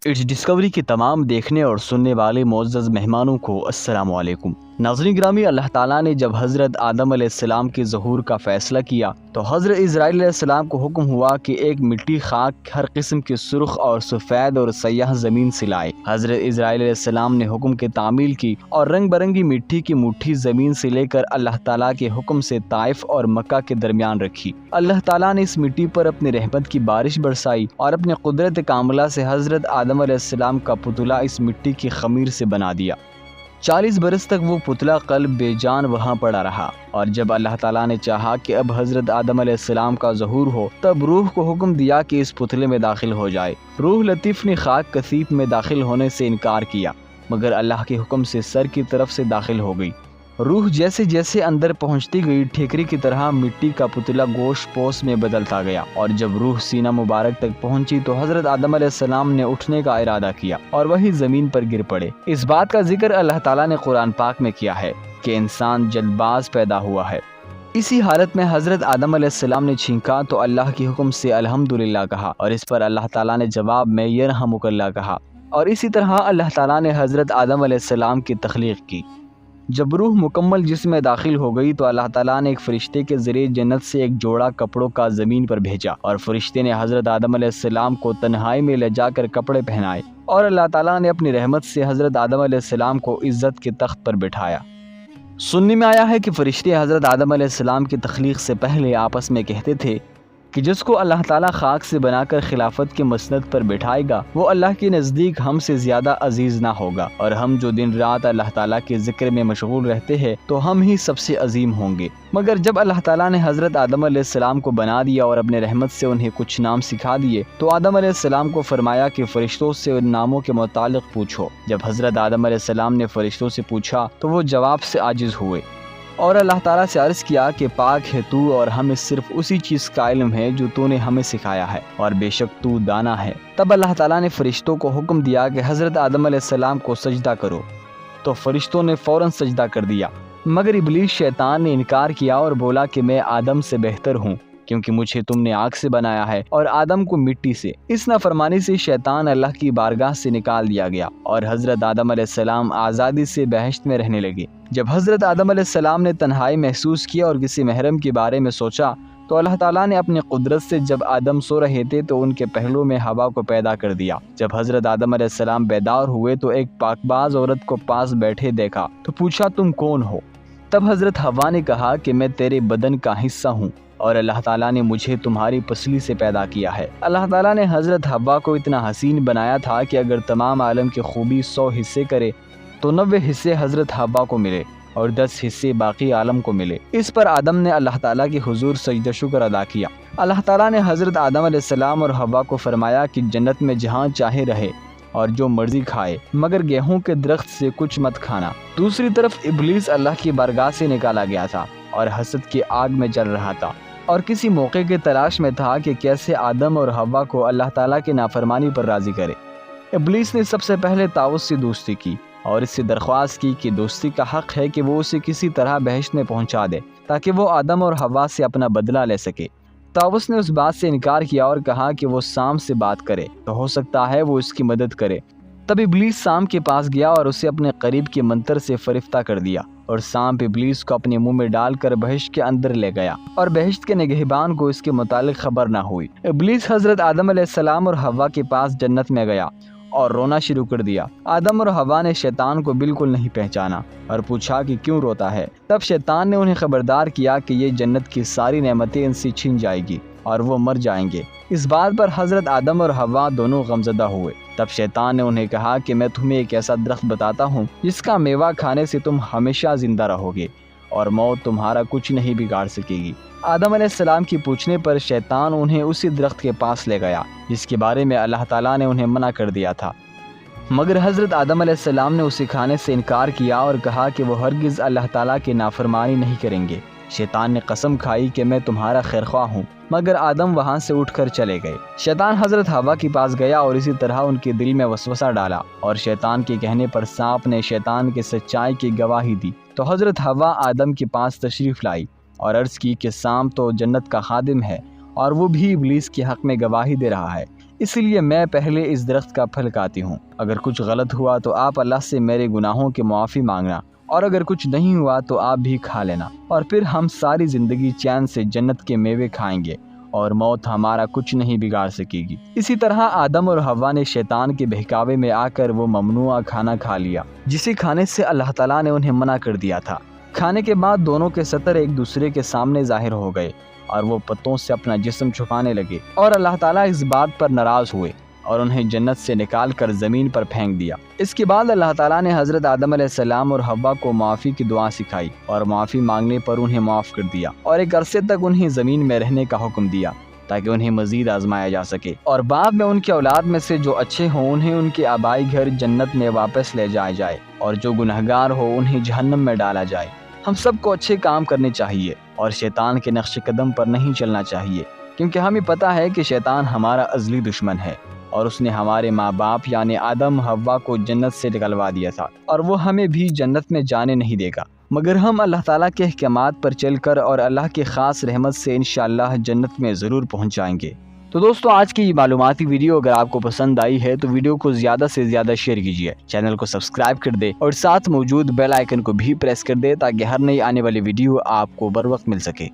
It's Discovery کے تمام دیکھنے اور سننے والے معزز مہمانوں کو السلام علیکم۔ ناظرین گرامی، اللہ تعالیٰ نے جب حضرت آدم علیہ السلام کے ظہور کا فیصلہ کیا تو حضرت اسرائیل علیہ السلام کو حکم ہوا کہ ایک مٹی خاک ہر قسم کے سرخ اور سفید اور سیاہ زمین سے لائے۔ حضرت اسرائیل علیہ السلام نے حکم کی تعمیل کی اور رنگ برنگی مٹی کی مٹھی زمین سے لے کر اللہ تعالیٰ کے حکم سے طائف اور مکہ کے درمیان رکھی۔ اللہ تعالیٰ نے اس مٹی پر اپنی رحمت کی بارش برسائی اور اپنے قدرت کاملہ سے حضرت آدم علیہ السلام کا پتلا اس مٹی کی خمیر سے بنا دیا۔ 40 برس تک وہ پتلا قلب بے جان وہاں پڑا رہا، اور جب اللہ تعالیٰ نے چاہا کہ اب حضرت آدم علیہ السلام کا ظہور ہو تب روح کو حکم دیا کہ اس پتلے میں داخل ہو جائے۔ روح لطیف نے خاک کثیف میں داخل ہونے سے انکار کیا، مگر اللہ کے حکم سے سر کی طرف سے داخل ہو گئی۔ روح جیسے جیسے اندر پہنچتی گئی ٹھیکری کی طرح مٹی کا پتلا گوشت پوش میں بدلتا گیا، اور جب روح سینہ مبارک تک پہنچی تو حضرت آدم علیہ السلام نے اٹھنے کا ارادہ کیا اور وہی زمین پر گر پڑے۔ اس بات کا ذکر اللہ تعالیٰ نے قرآن پاک میں کیا ہے کہ انسان جلد باز پیدا ہوا ہے۔ اسی حالت میں حضرت آدم علیہ السلام نے چھینکا تو اللہ کے حکم سے الحمدللہ کہا، اور اس پر اللہ تعالیٰ نے جواب میں یرحمک اللہ کہا، اور اسی طرح اللہ تعالیٰ نے حضرت آدم علیہ السلام کی تخلیق کی۔ جب روح مکمل جسم میں داخل ہو گئی تو اللہ تعالیٰ نے ایک فرشتے کے ذریعے جنت سے ایک جوڑا کپڑوں کا زمین پر بھیجا، اور فرشتے نے حضرت آدم علیہ السلام کو تنہائی میں لے جا کر کپڑے پہنائے، اور اللہ تعالیٰ نے اپنی رحمت سے حضرت آدم علیہ السلام کو عزت کے تخت پر بٹھایا۔ سننے میں آیا ہے کہ فرشتے حضرت آدم علیہ السلام کی تخلیق سے پہلے آپس میں کہتے تھے کہ جس کو اللہ تعالیٰ خاک سے بنا کر خلافت کے مسند پر بٹھائے گا وہ اللہ کے نزدیک ہم سے زیادہ عزیز نہ ہوگا، اور ہم جو دن رات اللہ تعالیٰ کے ذکر میں مشغول رہتے ہیں تو ہم ہی سب سے عظیم ہوں گے۔ مگر جب اللہ تعالیٰ نے حضرت آدم علیہ السلام کو بنا دیا اور اپنے رحمت سے انہیں کچھ نام سکھا دیے تو آدم علیہ السلام کو فرمایا کہ فرشتوں سے ان ناموں کے متعلق پوچھو۔ جب حضرت آدم علیہ السلام نے فرشتوں سے پوچھا تو وہ جواب سے عاجز ہوئے، اور اللہ تعالیٰ سے عرض کیا کہ پاک ہے تو، اور ہمیں صرف اسی چیز کا علم ہے جو تو نے ہمیں سکھایا ہے، اور بے شک تو دانا ہے۔ تب اللہ تعالیٰ نے فرشتوں کو حکم دیا کہ حضرت آدم علیہ السلام کو سجدہ کرو، تو فرشتوں نے فوراً سجدہ کر دیا، مگر ابلیس شیطان نے انکار کیا اور بولا کہ میں آدم سے بہتر ہوں، کیونکہ مجھے تم نے آگ سے بنایا ہے اور آدم کو مٹی سے۔ اس نافرمانی سے شیطان اللہ کی بارگاہ سے نکال دیا گیا، اور حضرت آدم علیہ السلام آزادی سے بہشت میں رہنے لگے۔ جب حضرت آدم علیہ السلام نے تنہائی محسوس کیا اور کسی محرم کے بارے میں سوچا تو اللہ تعالیٰ نے اپنی قدرت سے جب آدم سو رہے تھے تو ان کے پہلو میں ہوا کو پیدا کر دیا۔ جب حضرت آدم علیہ السلام بیدار ہوئے تو ایک پاکباز عورت کو پاس بیٹھے دیکھا تو پوچھا تم کون ہو؟ تب حضرت حوا نے کہا کہ میں تیرے بدن کا حصہ ہوں، اور اللہ تعالیٰ نے مجھے تمہاری پسلی سے پیدا کیا ہے۔ اللہ تعالیٰ نے حضرت حوا کو اتنا حسین بنایا تھا کہ اگر تمام عالم کی خوبی 100 حصے کرے تو 90 حصے حضرت حوا کو ملے اور 10 حصے باقی عالم کو ملے۔ اس پر آدم نے اللہ تعالیٰ کے حضور سجدہ شکر ادا کیا۔ اللہ تعالیٰ نے حضرت آدم علیہ السلام اور حوا کو فرمایا کہ جنت میں جہاں چاہے رہے اور جو مرضی کھائے، مگر گیہوں کے درخت سے کچھ مت کھانا۔ دوسری طرف ابلیس اللہ کی بارگاہ سے نکالا گیا تھا اور حسد کی آگ میں جل رہا تھا، اور کسی موقع کی تلاش میں تھا کہ کیسے آدم اور حوا کو اللہ تعالیٰ کی نافرمانی پر راضی کرے۔ ابلیس نے سب سے پہلے طاؤس سے دوستی کی اور اس سے درخواست کی کہ دوستی کا حق ہے کہ وہ اسے کسی طرح بہشت میں پہنچا دے تاکہ وہ آدم اور حوا سے اپنا بدلہ لے سکے۔ طاؤس نے اس بات سے انکار کیا اور کہا کہ وہ سام سے بات کرے تو ہو سکتا ہے وہ اس کی مدد کرے۔ تب ابلیس سام کے پاس گیا اور اسے اپنے قریب کے منتر سے فرفتہ کر دیا، اور سانپ ابلیس کو اپنے منہ میں ڈال کر بہشت کے اندر لے گیا، اور بہشت کے نگہبان کو اس کے متعلق خبر نہ ہوئی۔ ابلیس حضرت آدم علیہ السلام اور حوا کے پاس جنت میں گیا اور رونا شروع کر دیا۔ آدم اور حوا نے شیطان کو بالکل نہیں پہچانا اور پوچھا کہ کیوں روتا ہے۔ تب شیطان نے انہیں خبردار کیا کہ یہ جنت کی ساری نعمتیں ان سے چھن جائے گی اور وہ مر جائیں گے۔ اس بات پر حضرت آدم اور حوا دونوں غمزدہ ہوئے۔ تب شیطان نے انہیں کہا کہ میں تمہیں ایک ایسا درخت بتاتا ہوں جس کا میوہ کھانے سے تم ہمیشہ زندہ رہو گے اور موت تمہارا کچھ نہیں بگاڑ سکے گی۔ آدم علیہ السلام کی پوچھنے پر شیطان انہیں اسی درخت کے پاس لے گیا جس کے بارے میں اللہ تعالیٰ نے انہیں منع کر دیا تھا، مگر حضرت آدم علیہ السلام نے اسے کھانے سے انکار کیا اور کہا کہ وہ ہرگز اللہ تعالیٰ کی نافرمانی نہیں کریں گے۔ شیطان نے قسم کھائی کہ میں تمہارا خیرخواہ ہوں، مگر آدم وہاں سے اٹھ کر چلے گئے۔ شیطان حضرت حوا کے پاس گیا اور اسی طرح ان کے دل میں وسوسہ ڈالا، اور شیطان کے کہنے پر سانپ نے شیطان کی سچائی کی گواہی دی۔ تو حضرت حوا آدم کے پاس تشریف لائی اور عرض کی کہ سانپ تو جنت کا خادم ہے اور وہ بھی ابلیس کے حق میں گواہی دے رہا ہے۔ اس لیے میں پہلے اس درخت کا پھل کھاتی ہوں۔ اگر کچھ غلط ہوا تو آپ اللہ سے میرے گناہوں کی معافی مانگنا، اور اگر کچھ نہیں ہوا تو آپ بھی کھا لینا، اور پھر ہم ساری زندگی چین سے جنت کے میوے کھائیں گے اور موت ہمارا کچھ نہیں بگاڑ سکے گی۔ اسی طرح آدم اور حوا نے شیطان کے بہکاوے میں آ کر وہ ممنوعہ کھانا کھا لیا، جسے کھانے سے اللہ تعالیٰ نے انہیں منع کر دیا تھا۔ کھانے کے بعد دونوں کے سطر ایک دوسرے کے سامنے ظاہر ہو گئے اور وہ پتوں سے اپنا جسم چھپانے لگے، اور اللہ تعالیٰ اس بات پر ناراض ہوئے اور انہیں جنت سے نکال کر زمین پر پھینک دیا۔ اس کے بعد اللہ تعالیٰ نے حضرت آدم علیہ السلام اور حوا کو معافی کی دعا سکھائی اور معافی مانگنے پر انہیں معاف کر دیا، اور ایک عرصے تک انہیں زمین میں رہنے کا حکم دیا تاکہ انہیں مزید آزمایا جا سکے، اور بعد میں ان کی اولاد میں سے جو اچھے ہوں انہیں ان کے آبائی گھر جنت میں واپس لے جایا جائے، اور جو گنہگار ہو انہیں جہنم میں ڈالا جائے۔ ہم سب کو اچھے کام کرنے چاہیے اور شیطان کے نقش قدم پر نہیں چلنا چاہیے، کیونکہ ہمیں پتہ ہے کہ شیطان ہمارا ازلی دشمن ہے، اور اس نے ہمارے ماں باپ یعنی آدم حوا کو جنت سے نکلوا دیا تھا، اور وہ ہمیں بھی جنت میں جانے نہیں دے گا مگر ہم اللہ تعالیٰ کے احکامات پر چل کر اور اللہ کی خاص رحمت سے انشاءاللہ جنت میں ضرور پہنچ جائیں گے۔ تو دوستو، آج کی یہ معلوماتی ویڈیو اگر آپ کو پسند آئی ہے تو ویڈیو کو زیادہ سے زیادہ شیئر کیجیے، چینل کو سبسکرائب کر دے اور ساتھ موجود بیل آئیکن کو بھی پریس کر دے تاکہ ہر نئی آنے والی ویڈیو آپ کو بر وقت مل سکے۔